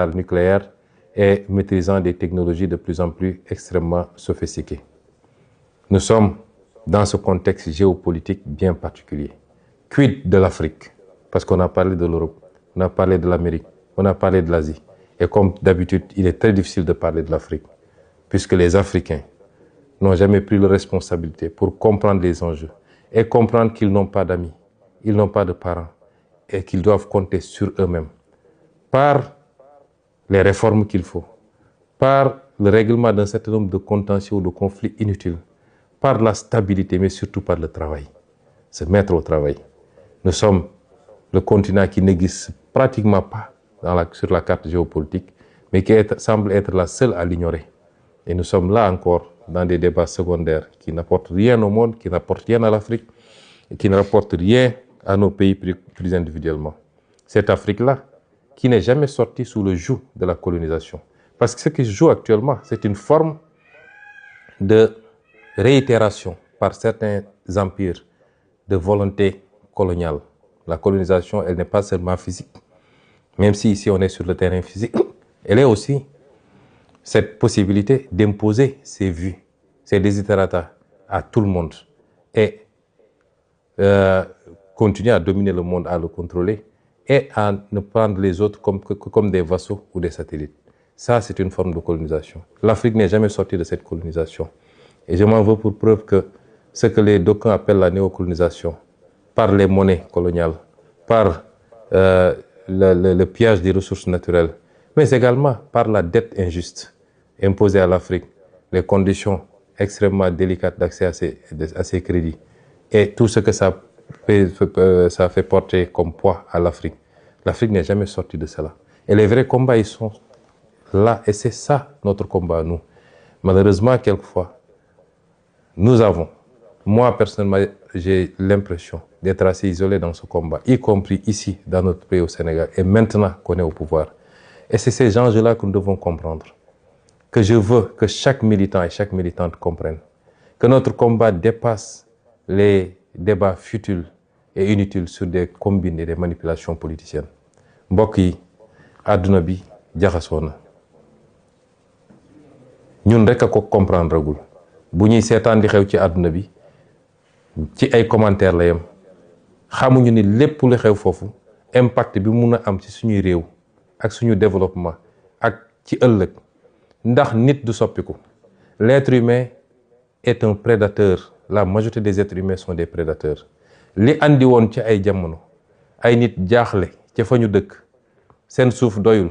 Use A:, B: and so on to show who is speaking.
A: nucléaire et maîtrisant des technologies de plus en plus extrêmement sophistiquées. Nous sommes dans ce contexte géopolitique bien particulier. Quid de l'Afrique? Parce qu'on a parlé de l'Europe, on a parlé de l'Amérique, on a parlé de l'Asie. Et comme d'habitude, il est très difficile de parler de l'Afrique, puisque les Africains n'ont jamais pris leur responsabilité pour comprendre les enjeux et comprendre qu'ils n'ont pas d'amis, ils n'ont pas de parents et qu'ils doivent compter sur eux-mêmes par les réformes qu'il faut, par le règlement d'un certain nombre de contentieux ou de conflits inutiles, par la stabilité, mais surtout par le travail. Se mettre au travail. Nous sommes le continent qui n'existe pratiquement pas sur la carte géopolitique, mais qui semble être la seule à l'ignorer. Et nous sommes là encore dans des débats secondaires qui n'apportent rien au monde, qui n'apportent rien à l'Afrique, et qui ne rapportent rien à nos pays plus individuellement. Cette Afrique-là, qui n'est jamais sortie sous le joug de la colonisation. Parce que ce qui se joue actuellement, c'est une forme de réitération par certains empires de volonté coloniale. La colonisation, elle n'est pas seulement physique, même si ici on est sur le terrain physique, elle est aussi cette possibilité d'imposer ses vues, ses desiderata à tout le monde et continuer à dominer le monde, à le contrôler et à ne prendre les autres comme des vassaux ou des satellites. Ça, c'est une forme de colonisation. L'Afrique n'est jamais sortie de cette colonisation. Et je m'en veux pour preuve que ce que les d'aucuns appellent la néocolonisation, par les monnaies coloniales, par le pillage des ressources naturelles, mais également par la dette injuste imposée à l'Afrique, les conditions extrêmement délicates d'accès à ces crédits et tout ce que ça fait porter comme poids à l'Afrique. L'Afrique n'est jamais sortie de cela. Et les vrais combats, ils sont là. Et c'est ça notre combat, nous. Malheureusement, quelquefois, moi personnellement, j'ai l'impression d'être assez isolé dans ce combat, y compris ici, dans notre pays au Sénégal, et maintenant qu'on est au pouvoir. Et c'est ces enjeux-là que nous devons comprendre. Que je veux que chaque militant et chaque militante comprennent. Que notre combat dépasse les débats futiles et inutiles sur des combines et des manipulations politiciennes. Mbokk yi, àdduna bi jaxasoo na. Ñun rek a ko comprendre gul. Bu ñuy seetaan di xew ci àdduna bi ci ay commentaires la yem xamuñu ni lépp lu xew foofu impact bi mun a am ci suñuy réew ak suñu développement ak ci ëllëg ndax nit du soppiku. L'être humain est un prédateur. La majorité des êtres humains sont des prédateurs. Li andi woon ci ay jamono ay nit jaaxle ca fa ñu dëkk seen suuf doyul